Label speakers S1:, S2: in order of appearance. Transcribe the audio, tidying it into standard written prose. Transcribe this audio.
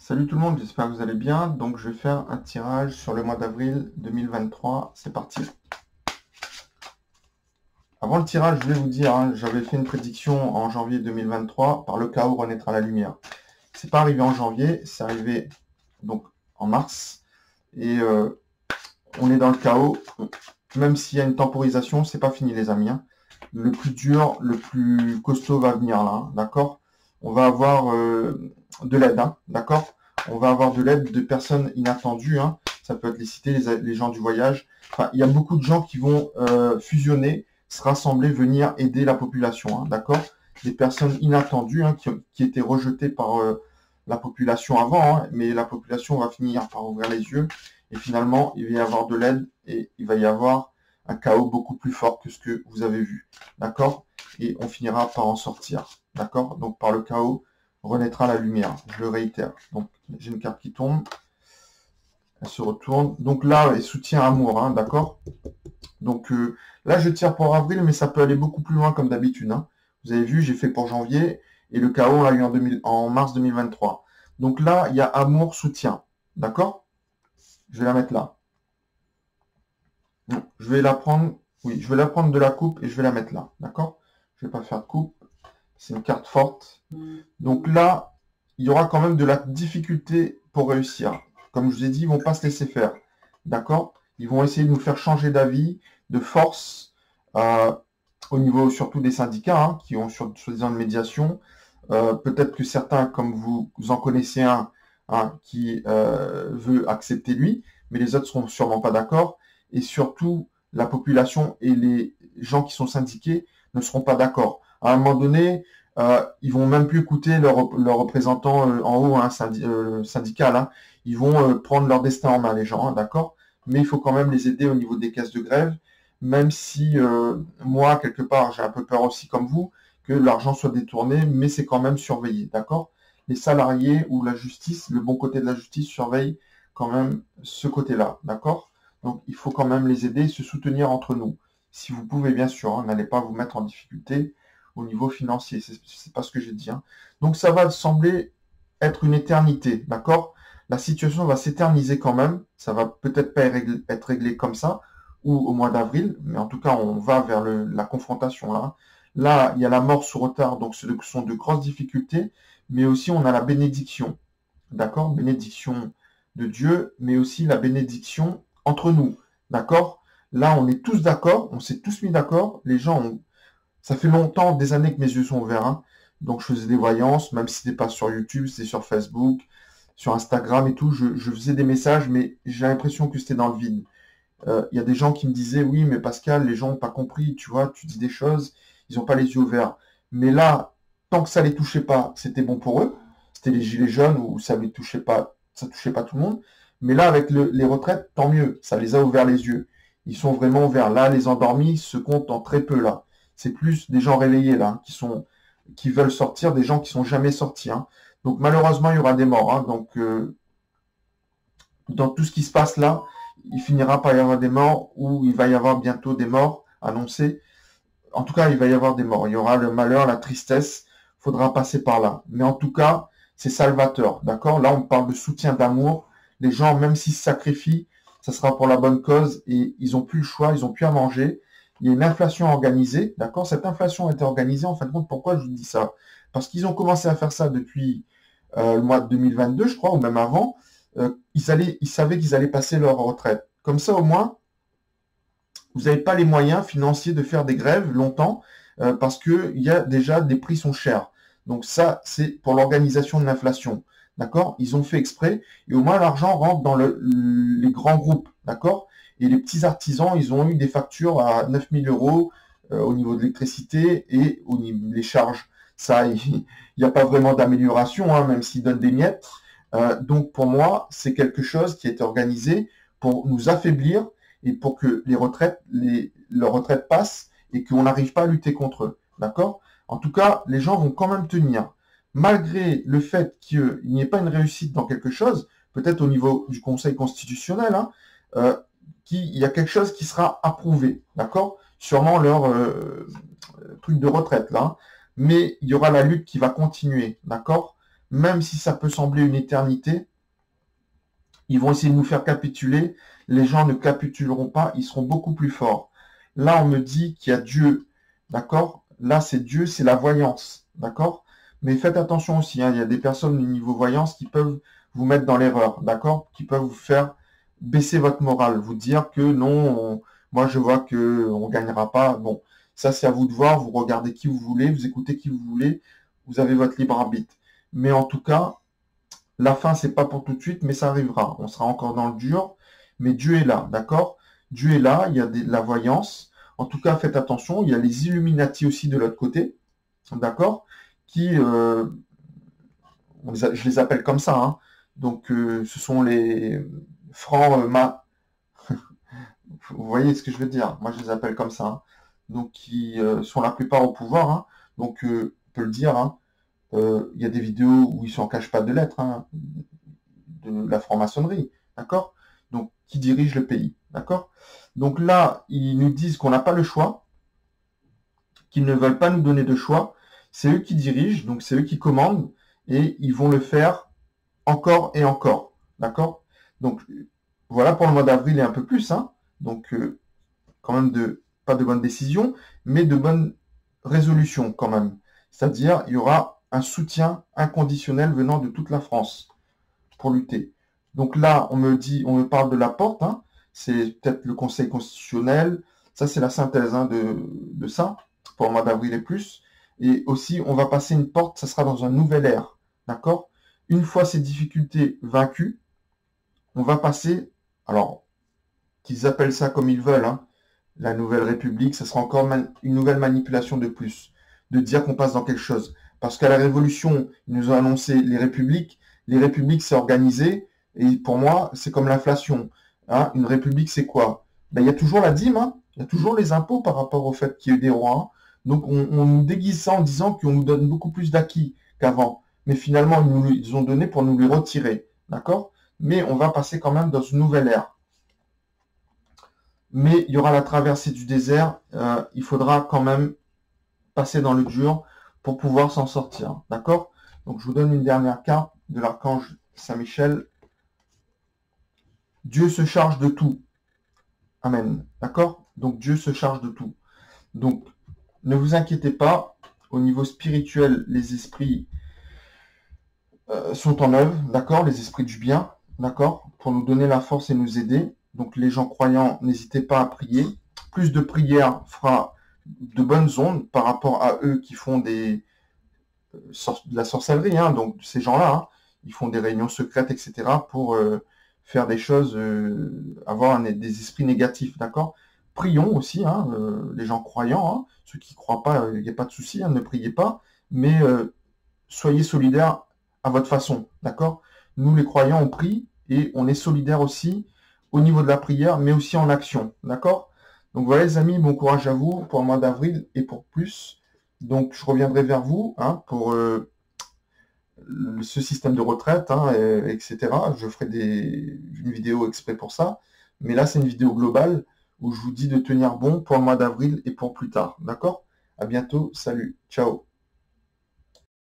S1: Salut tout le monde, j'espère que vous allez bien. Donc je vais faire un tirage sur le mois d'avril 2023. C'est parti. Avant le tirage, je vais vous dire, j'avais fait une prédiction en janvier 2023, par le chaos renaîtra la lumière. C'est pas arrivé en janvier, c'est arrivé donc en mars. Et on est dans le chaos. Même s'il y a une temporisation, c'est pas fini les amis. Le plus dur, le plus costaud va venir là, d'accord. On va avoir de l'aide, d'accord. On va avoir de l'aide de personnes inattendues. Ça peut être les cités, les gens du voyage. Enfin, il y a beaucoup de gens qui vont fusionner, se rassembler, venir aider la population, d'accord. Des personnes inattendues qui étaient rejetées par la population avant, mais la population va finir par ouvrir les yeux. Et finalement, il va y avoir de l'aide et il va y avoir un chaos beaucoup plus fort que ce que vous avez vu. D'accord? Et on finira par en sortir. D'accord? Donc, par le chaos, renaîtra la lumière. Je le réitère. Donc, j'ai une carte qui tombe. Elle se retourne. Donc là, et soutien amour. D'accord? Donc là, je tire pour avril, mais ça peut aller beaucoup plus loin comme d'habitude. Vous avez vu, j'ai fait pour janvier. Et le chaos, on l'a eu en mars 2023. Donc là, il y a amour, soutien. D'accord? Je vais la mettre là. Non, je vais la prendre, oui, je vais la prendre de la coupe et je vais la mettre là, d'accord? Je vais pas faire de coupe, c'est une carte forte. Donc là, il y aura quand même de la difficulté pour réussir. Comme je vous ai dit, ils vont pas se laisser faire, d'accord? Ils vont essayer de nous faire changer d'avis, de force, au niveau surtout des syndicats qui ont soi-disant une médiation. Peut-être que certains, comme vous en connaissez un qui veut accepter lui, mais les autres seront sûrement pas d'accord. Et surtout, la population et les gens qui sont syndiqués ne seront pas d'accord. À un moment donné, ils vont même plus écouter leurs représentants en haut, syndical. Ils vont prendre leur destin en main, les gens, d'accord? Mais il faut quand même les aider au niveau des caisses de grève, même si moi, quelque part, j'ai un peu peur aussi comme vous, que l'argent soit détourné, mais c'est quand même surveillé, d'accord? Les salariés ou la justice, le bon côté de la justice surveille quand même ce côté-là, d'accord? Donc, il faut quand même les aider, se soutenir entre nous. Si vous pouvez, bien sûr, n'allez pas vous mettre en difficulté au niveau financier. C'est pas ce que j'ai dit. Donc, ça va sembler être une éternité, d'accord? La situation va s'éterniser quand même. Ça va peut-être pas être réglé comme ça, ou au mois d'avril, mais en tout cas, on va vers la confrontation là. Là, il y a la mort sous retard, donc ce sont de grosses difficultés, mais aussi on a la bénédiction, d'accord? Bénédiction de Dieu, mais aussi la bénédiction entre nous, d'accord? Là, on est tous d'accord, on s'est tous mis d'accord. Les gens ont... Ça fait longtemps, des années que mes yeux sont ouverts, donc je faisais des voyances, même si c'était pas sur YouTube, c'était sur Facebook, sur Instagram et tout. Je faisais des messages, mais j'ai l'impression que c'était dans le vide. Il y a des gens qui me disaient, oui, mais Pascal, les gens n'ont pas compris, tu vois, tu dis des choses, ils n'ont pas les yeux ouverts. Mais là, tant que ça les touchait pas, c'était bon pour eux. C'était les gilets jaunes où ça ne touchait pas, ça touchait pas tout le monde. Mais là, avec les retraites, tant mieux, ça les a ouverts les yeux. Ils sont vraiment ouverts. Là, les endormis se comptent en très peu là. C'est plus des gens réveillés là, qui veulent sortir, des gens qui sont jamais sortis. Donc malheureusement, il y aura des morts. Donc dans tout ce qui se passe là, il finira par y avoir des morts ou il va y avoir bientôt des morts annoncées. En tout cas, il va y avoir des morts. Il y aura le malheur, la tristesse. Il faudra passer par là. Mais en tout cas, c'est salvateur. D'accord? Là, on parle de soutien d'amour. Les gens, même s'ils se sacrifient, ça sera pour la bonne cause et ils n'ont plus le choix, ils n'ont plus à manger. Il y a une inflation organisée. D'accord? Cette inflation a été organisée. En fin de compte, pourquoi je vous dis ça? Parce qu'ils ont commencé à faire ça depuis le mois de 2022, je crois, ou même avant. Ils savaient qu'ils allaient passer leur retraite. Comme ça, au moins, vous n'avez pas les moyens financiers de faire des grèves longtemps parce que il y a déjà des prix sont chers. Donc ça, c'est pour l'organisation de l'inflation. D'accord? Ils ont fait exprès et au moins l'argent rentre dans les grands groupes. D'accord? Et les petits artisans, ils ont eu des factures à 9000 euros au niveau de l'électricité et au niveau des charges. Ça, il n'y a pas vraiment d'amélioration, même s'ils donnent des miettes. Donc pour moi, c'est quelque chose qui a été organisé pour nous affaiblir et pour que leurs retraites passent et qu'on n'arrive pas à lutter contre eux. D'accord? En tout cas, les gens vont quand même tenir. Malgré le fait qu'il n'y ait pas une réussite dans quelque chose, peut-être au niveau du Conseil constitutionnel, qu'il y a quelque chose qui sera approuvé. D'accord? Sûrement leur truc de retraite, là. Mais il y aura la lutte qui va continuer. D'accord? même si ça peut sembler une éternité, ils vont essayer de nous faire capituler. Les gens ne capituleront pas, ils seront beaucoup plus forts. Là, on me dit qu'il y a Dieu, d'accord? Là, c'est Dieu, c'est la voyance, d'accord? Mais faites attention aussi, hein, il y a des personnes du niveau voyance qui peuvent vous mettre dans l'erreur, d'accord? Qui peuvent vous faire baisser votre morale, vous dire que non, moi je vois que on gagnera pas. Bon, ça c'est à vous de voir, vous regardez qui vous voulez, vous écoutez qui vous voulez, vous avez votre libre arbitre. Mais en tout cas, la fin, c'est pas pour tout de suite, mais ça arrivera. On sera encore dans le dur, mais Dieu est là, d'accord? Dieu est là, il y a la voyance. En tout cas, faites attention, il y a les Illuminati aussi de l'autre côté, d'accord? Qui, je les appelle comme ça, hein. Donc, ce sont les francs vous voyez ce que je veux dire? Moi, je les appelle comme ça, hein. Donc, qui sont la plupart au pouvoir, hein. Donc, on peut le dire, hein. Il y a des vidéos où ils s'en cachent pas de lettres, hein, de la franc-maçonnerie, d'accord? Donc, qui dirige le pays, d'accord? Donc là, ils nous disent qu'on n'a pas le choix, qu'ils ne veulent pas nous donner de choix. C'est eux qui dirigent, donc c'est eux qui commandent, et ils vont le faire encore et encore, d'accord? Donc, voilà pour le mois d'avril et un peu plus, hein. Donc, quand même pas de bonnes décisions, mais de bonnes résolutions quand même. C'est-à-dire, il y aura un soutien inconditionnel venant de toute la France pour lutter. Donc là, on me parle de la porte, hein. C'est peut-être le Conseil constitutionnel. Ça, c'est la synthèse, hein, de ça, pour le mois d'avril et plus. Et aussi, on va passer une porte, ça sera dans un nouvel ère. D'accord? Une fois ces difficultés vaincues, on va passer, alors, qu'ils appellent ça comme ils veulent, hein, la nouvelle République, ça sera encore une nouvelle manipulation de plus, de dire qu'on passe dans quelque chose. Parce qu'à la Révolution, ils nous ont annoncé les républiques c'est organisé, et pour moi, c'est comme l'inflation. Hein, une république, c'est quoi? Ben, il y a toujours la dîme, hein, il y a toujours les impôts par rapport au fait qu'il y ait des rois. Hein. Donc on nous déguise ça en disant qu'on nous donne beaucoup plus d'acquis qu'avant. Mais finalement, ils ont donné pour nous les retirer. D'accord? Mais on va passer quand même dans une nouvelle ère. Mais il y aura la traversée du désert. Il faudra quand même passer dans le dur pour pouvoir s'en sortir. D'accord? Donc je vous donne une dernière carte de l'archange Saint-Michel. Dieu se charge de tout. Amen. D'accord? Donc Dieu se charge de tout. Donc ne vous inquiétez pas. Au niveau spirituel, les esprits sont en œuvre. D'accord? Les esprits du bien. D'accord? Pour nous donner la force et nous aider. Donc les gens croyants, n'hésitez pas à prier. Plus de prières fera de bonnes ondes par rapport à eux qui font de la sorcellerie. Hein. Donc ces gens-là, hein, ils font des réunions secrètes, etc. pour faire des choses, avoir des esprits négatifs. D'accord? Prions aussi, hein, les gens croyants. Hein, ceux qui ne croient pas, il n'y a pas de souci, hein, ne priez pas. Mais soyez solidaires à votre façon. D'accord? Nous, les croyants, on prie et on est solidaires aussi au niveau de la prière, mais aussi en action. D'accord? Donc voilà les amis, bon courage à vous pour le mois d'avril et pour plus. Donc je reviendrai vers vous, hein, pour ce système de retraite, hein, etc. Je ferai une vidéo exprès pour ça. Mais là, c'est une vidéo globale où je vous dis de tenir bon pour le mois d'avril et pour plus tard. D'accord? À bientôt. Salut. Ciao.